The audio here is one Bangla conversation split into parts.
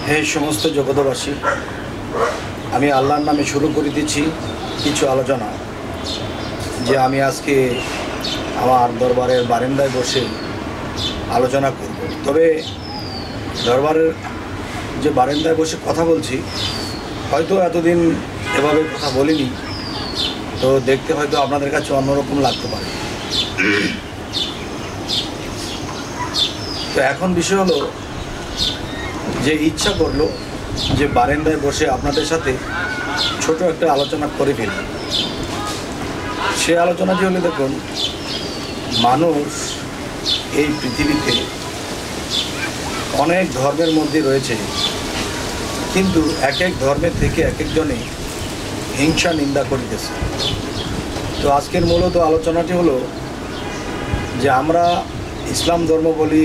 হে সমস্ত জগতবাসী, আমি আল্লাহর নামে শুরু করে দিচ্ছি কিছু আলোচনা যে আমি আজকে আমার দরবারের বারান্দায় বসে আলোচনা করব। তবে দরবারের যে বারান্দায় বসে কথা বলছি, হয়তো এতদিন এভাবে কথা বলিনি, তো দেখতে হয়তো আপনাদের কাছে অন্যরকম লাগতে পারে। তো এখন বিষয় হলো যে ইচ্ছা করলো যে বারান্দায় বসে আপনাদের সাথে ছোট একটা আলোচনা করে ফেলি। সে আলোচনাটি হলে দেখুন, মানুষ এই পৃথিবীতে অনেক ধর্মের মধ্যে রয়েছে, কিন্তু এক এক ধর্মের থেকে এক একজনে হিংসা নিন্দা করিতেছে। তো আজকের মূলত আলোচনাটি হলো যে আমরা ইসলাম ধর্ম বলি,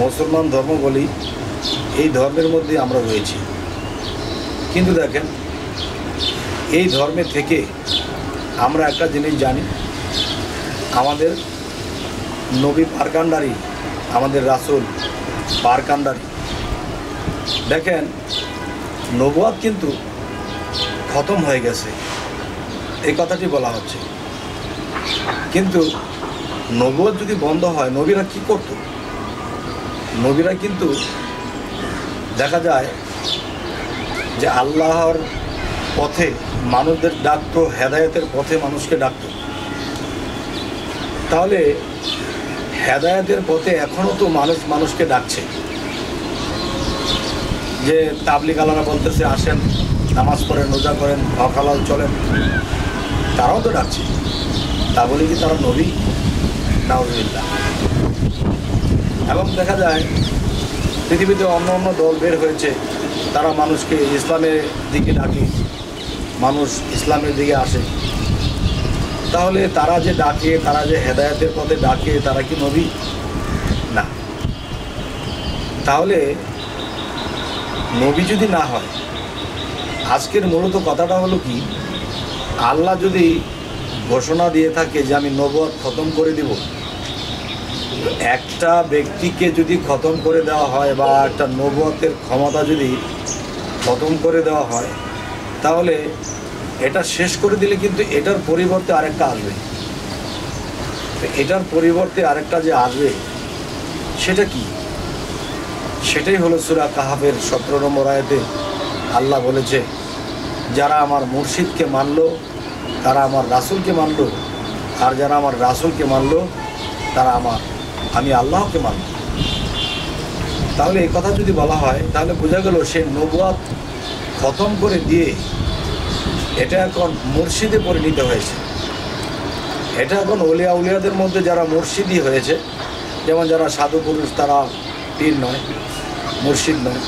মুসলমান ধর্ম বলি, এই ধর্মের মধ্যে আমরা রয়েছি, কিন্তু দেখেন এই ধর্মের থেকে আমরা একটা জিনিস জানি, আমাদের নবী পারকান্ডারি, আমাদের রাসূল পারকান্ডারি। দেখেন নবুয়াত কিন্তু খতম হয়ে গেছে, এই কথাটি বলা হচ্ছে, কিন্তু নবুয়াত যদি বন্ধ হয় নবীরা কি করত? নবীরা কিন্তু দেখা যায় যে আল্লাহর পথে মানুষদের ডাকতো, হেদায়েতের পথে মানুষকে ডাকতো। তাহলে হেদায়েতের পথে এখনও তো মানুষকে ডাকছে, যে তাবলিগ আলারা বলতেছে আসেন নামাজ পড়েন, রোজা করেন, হক হালাল চলেন, তারাও তো ডাকছে। তা বলে কি তারা নবী? নাউজুবিল্লাহ। এবং দেখা যায় পৃথিবীতে অন্য অন্য দল বের হয়েছে, তারা মানুষকে ইসলামের দিকে ডাকে, মানুষ ইসলামের দিকে আসে। তাহলে তারা যে ডাকে, তারা যে হেদায়েতের পথে ডাকে, তারা কি নবী? না। তাহলে নবী যদি না হয়, আজকের মূলত কথাটা হলো কি, আল্লাহ যদি ঘোষণা দিয়ে থাকে যে আমি নবুয়ত খতম করে দেব, একটা ব্যক্তিকে যদি খতম করে দেওয়া হয় বা একটা নবুয়তের ক্ষমতা যদি খতম করে দেওয়া হয়, তাহলে এটা শেষ করে দিলে কিন্তু এটার পরিবর্তে আরেকটা আসবে। এটার পরিবর্তে আরেকটা যে আসবে সেটা কি? সেটাই হলো সূরা কাহাফের 17 নম্বর আয়াতে আল্লাহ বলেছে, যারা আমার মুর্শিদকে মানল তারা আমার রাসূলকে মানল, আর যারা আমার রাসূলকে মানল তারা আমি আল্লাহকে মানল। তাহলে এই কথা যদি বলা হয়, তাহলে বোঝা গেল সে নবুয়ত খতম করে দিয়ে এটা এখন মুর্শিদে পরিণত হয়েছে। এটা এখন ওলিয়া উলিয়াদের মধ্যে যারা মুর্শিদি হয়েছে, যেমন যারা সাধু পুরুষ, তারা পীর নয়, মুর্শিদ নয়,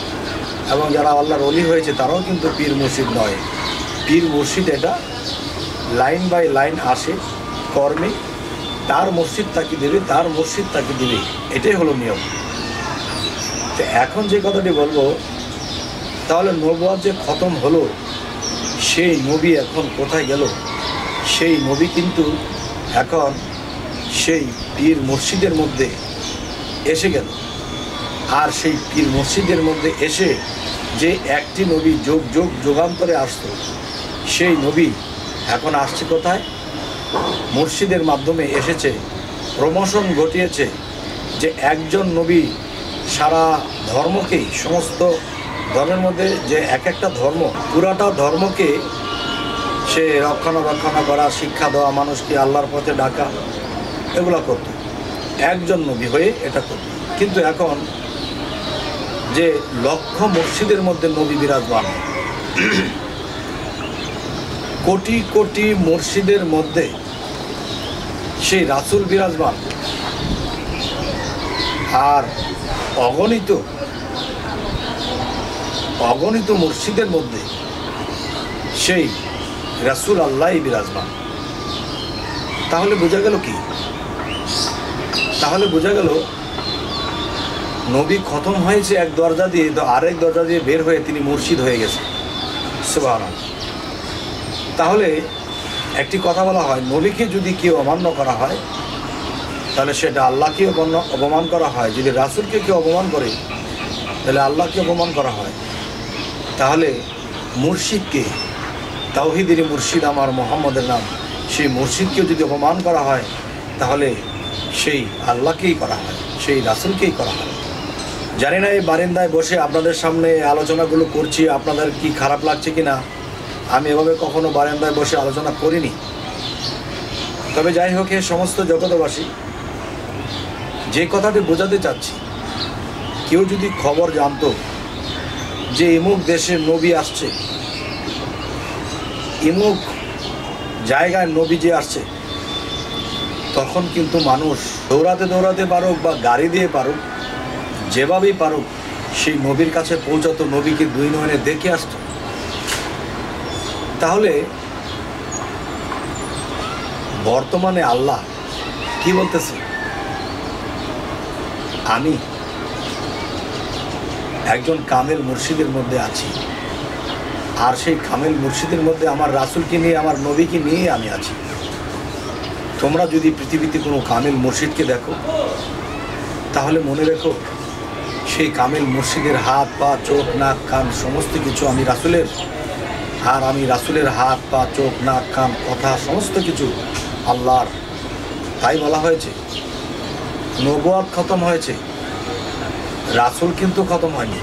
এবং যারা আল্লাহর ওলি হয়েছে তারাও কিন্তু পীর মুর্শিদ নয়। পীর মুর্শিদ এটা লাইন বাই লাইন আসে, কর্মে তার মুর্শিদ তাকে দেবে, তার মুর্শিদ তাকে দেবে, এটাই হলো নিয়ম। তো এখন যে কথাটি বলবো, তাহলে নবুয়ত যে খতম হলো, সেই নবী এখন কোথায় গেল? সেই নবী কিন্তু এখন সেই পীর মুর্শিদের মধ্যে এসে গেল। আর সেই পীর মুর্শিদের মধ্যে এসে যে একটি নবী যুগান্তরে আসতো, সেই নবী এখন আসছে কোথায়? মুর্শিদের মাধ্যমে এসেছে, প্রমোশন ঘটিয়েছে, যে একজন নবী সারা ধর্মকেই, সমস্ত ধর্মের মধ্যে যে এক একটা ধর্ম, পুরাটা ধর্মকে সে রক্ষণাবেক্ষণ করা, শিক্ষা দেওয়া, মানুষকে আল্লাহর পথে ডাকা, এগুলো করত। একজন নবী হয়ে এটা করত। কিন্তু এখন যে লক্ষ মুর্শিদের মধ্যে নবী বিরাজমান, কোটি কোটি মুর্শিদের মধ্যে সেই রাসূল বিরাজমান, আর অগণিত মুর্শিদের মধ্যে সেই রাসূল আল্লাহই বিরাজমান। তাহলে বোঝা গেল কি? তাহলে বোঝা গেল নবী খতম হয়েছে এক দরজা দিয়ে, তো আরেক দরজা দিয়ে বের হয়ে তিনি মুর্শিদ হয়ে গেছে। সুবহানাল্লাহ। তাহলে একটি কথা বলা হয়, নবীকে যদি কেউ অমান্য করা হয়, তাহলে সেটা আল্লাহকে অপমান করা হয়। যদি রাসূলকে কেউ অপমান করে, তাহলে আল্লাহকে অপমান করা হয়। তাহলে মুর্শিদকে, তাওহীদের মুর্শিদ আমার মোহাম্মদের নাম, সেই মুর্শিদকেও যদি অপমান করা হয় তাহলে সেই আল্লাহকেই করা হয়, সেই রাসূলকেই করা হয়। জানি না এই বারিন্দায় বসে আপনাদের সামনে আলোচনাগুলো করছি আপনাদের কি খারাপ লাগছে কি না। আমি এভাবে কখনো বারিন্দায় বসে আলোচনা করিনি। তবে যাই হোক, এই সমস্ত জগতবাসী, যে কথাটি বোঝাতে চাচ্ছি, কেউ যদি খবর জানতো যে ইমুক দেশের নবী আসছে, ইমুক জায়গায় নবী যে আসছে, তখন কিন্তু মানুষ দৌড়াতে দৌড়াতে পারুক বা গাড়ি দিয়ে পারুক, যেভাবেই পারুক সেই নবীর কাছে পৌঁছাতো, নবীকে দুই নয়নে দেখে আসতো। তাহলে বর্তমানে আল্লাহ কি বলতেছে? আমি একজন কামেল মুর্শিদের মধ্যে আছি, আর সেই কামেল মুর্শিদের মধ্যে আমার রাসূলকে নিয়ে, আমার নবীকে নিয়ে আমি আছি। তোমরা যদি পৃথিবীতে কোনো কামেল মুর্শিদকে দেখো তাহলে মনে রেখো, সেই কামেল মুর্শিদের হাত পা চোখ নাক কান সমস্ত কিছু আমি রাসূলের, আর আমি রাসূলের হাত পা চোখ নাক কান কথা সমস্ত কিছু আল্লাহর। তাই বলা হয়েছে নবুয়ত খতম হয়েছে, রাসূল কিন্তু খতম হয়নি।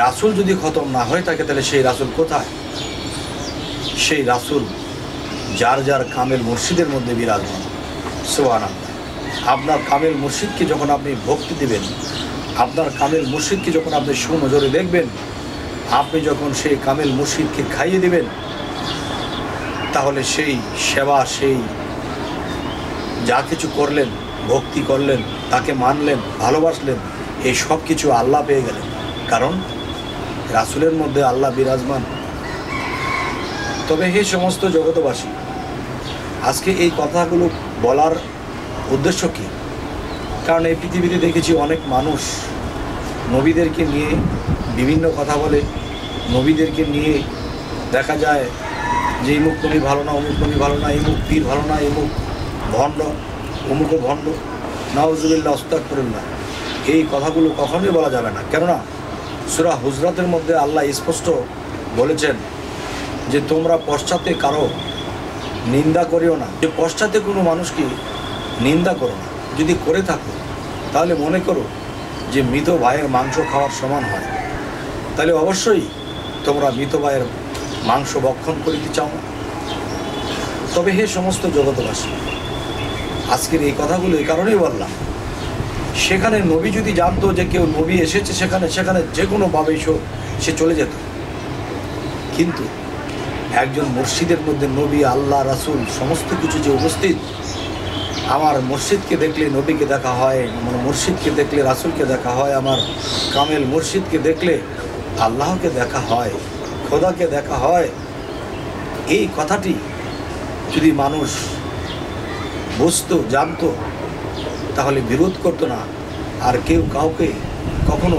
রাসূল যদি খতম না হয়ে থাকে তাহলে সেই রাসূল কোথায়? সেই রাসূল যার যার কামেল মুর্শিদের মধ্যে বিরাজমান। সুবহানাল্লাহ। আপনার কামেল মুর্শিদকে যখন আপনি ভক্তি দিবেন, আপনার কামেল মুর্শিদকে যখন আপনি সুনজরে দেখবেন, আপনি যখন সেই কামেল মুর্শিদকে খাইয়ে দিবেন, তাহলে সেই সেবা, সেই যা কিছু করলেন, ভক্তি করলেন, তাকে মানলেন, ভালোবাসলেন, এই সব কিছু আল্লাহ পেয়ে গেলেন। কারণ রাসূলের মধ্যে আল্লাহ বিরাজমান। তবে হে সমস্ত জগতবাসী, আজকে এই কথাগুলো বলার উদ্দেশ্য কী? কারণ এই পৃথিবীতে দেখেছি অনেক মানুষ নবীদেরকে নিয়ে বিভিন্ন কথা বলে, নবীদেরকে নিয়ে দেখা যায় যে ইমুক নবী ভালো না, অমুক নবী ভালো না, ইমুক পীর ভালো না, ইমুক ভণ্ড, অমুকও ভণ্ড, নাউজুবিল্লাহ, আস্তাগফিরুল্লাহ। এই কথাগুলো কখনোই বলা যাবে না। কেননা সূরা হুজরাতের মধ্যে আল্লাহ স্পষ্ট বলেছেন যে তোমরা পশ্চাতে কারো নিন্দা করিও না, যে পশ্চাতে কোনো মানুষকে নিন্দা করো না। যদি করে থাকো তাহলে মনে করো যে মৃত ভাইয়ের মাংস খাওয়ার সমান হয়, তাহলে অবশ্যই তোমরা মৃত ভাইয়ের মাংস ভক্ষণ করিতে চাও না। তবে হে সমস্ত জগতবাসী, আজকের এই কথাগুলো এই কারণেই বললাম, সেখানে নবী যদি জানতো যে কেউ নবী এসেছে, সেখানে যে কোনোভাবেই সে চলে যেত। কিন্তু একজন মুর্শিদের মধ্যে নবী, আল্লাহ, রাসূল সমস্ত কিছু যে উপস্থিত, আমার মুর্শিদকে দেখলে নবীকে দেখা হয়, আমার মুর্শিদকে দেখলে রাসূলকে দেখা হয়, আমার কামেল মুর্শিদকে দেখলে আল্লাহকে দেখা হয়, খোদাকে দেখা হয়। এই কথাটি যদি মানুষ বুঝতো, জানতো, তাহলে বিরোধ করতো না, আর কেউ কাউকে কখনো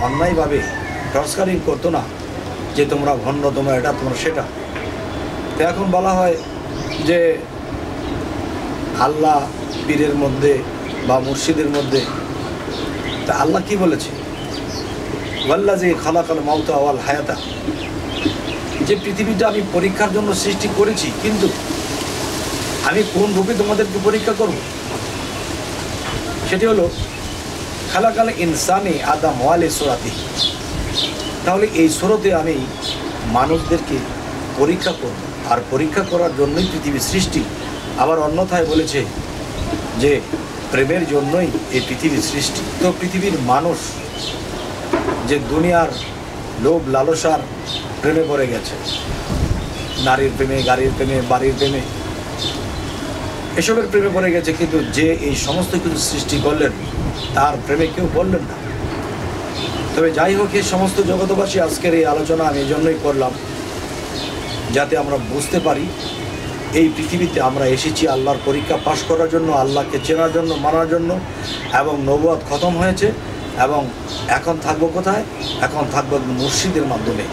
অন্যায়ভাবে টর্চারিং করতো না যে তোমরা ভণ্ড, তোমরা এটা, তোমরা সেটা। তো এখন বলা হয় যে আল্লাহ পীরের মধ্যে বা মুর্শিদের মধ্যে, তা আল্লাহ কি বলেছে? ওয়াল্লাযী খালাকাল মাউতা ওয়াল হায়াতা, যে পৃথিবীটা আমি পরীক্ষার জন্য সৃষ্টি করেছি, কিন্তু আমি কোন রূপে তোমাদেরকে পরীক্ষা করব? সেটি হলো খালাকাল ইনসানি আদম ওয়ালি সূরাতি। তাহলে এই সূরতে আমি মানুষদেরকে পরীক্ষা করব, আর পরীক্ষা করার জন্যই পৃথিবীর সৃষ্টি। আবার অন্যথায় বলেছে যে প্রেমের জন্যই এই পৃথিবীর সৃষ্টি। তো পৃথিবীর মানুষ যে দুনিয়ার লোভ লালসার প্রেমে পড়ে গেছে, নারীর প্রেমে, গাড়ির প্রেমে, বাড়ির প্রেমে, এসবের প্রেমে পড়ে গেছে, কিন্তু যে এই সমস্ত কিছু সৃষ্টি করলেন তার প্রেমে কেউ বললেন না। তবে যাই হোক, এই সমস্ত জগতবাসী, আজকের এই আলোচনা আমি এই জন্যই করলাম যাতে আমরা বুঝতে পারি এই পৃথিবীতে আমরা এসেছি আল্লাহর পরীক্ষা পাশ করার জন্য, আল্লাহকে চেনার জন্য, মানার জন্য। এবং নবুয়ত খতম হয়েছে, এবং এখন থাকবো কোথায়? এখন থাকবো মুর্শিদের মাধ্যমে।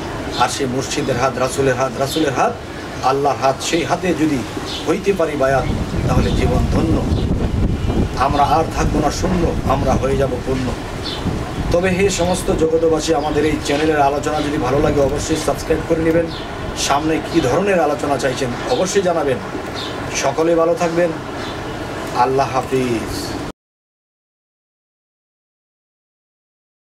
আর সেই মুর্শিদের হাত, রাসূলের হাত, রাসূলের হাত আল্লাহর হাত। সেই হাতে যদি হইতে পারি বায়াত, তাহলে জীবন ধন্য। আমরা আর থাকবো না শূন্য, আমরা হয়ে যাব পূর্ণ। তো তবে হে সমস্ত জগতবাসী, আমাদের এই চ্যানেলের আলোচনা যদি ভালো লাগে অবশ্যই সাবস্ক্রাইব করে নেবেন। সামনে কী ধরনের আলোচনা চাইছেন অবশ্যই জানাবেন। সকলে ভালো থাকবেন। আল্লাহ হাফিজ।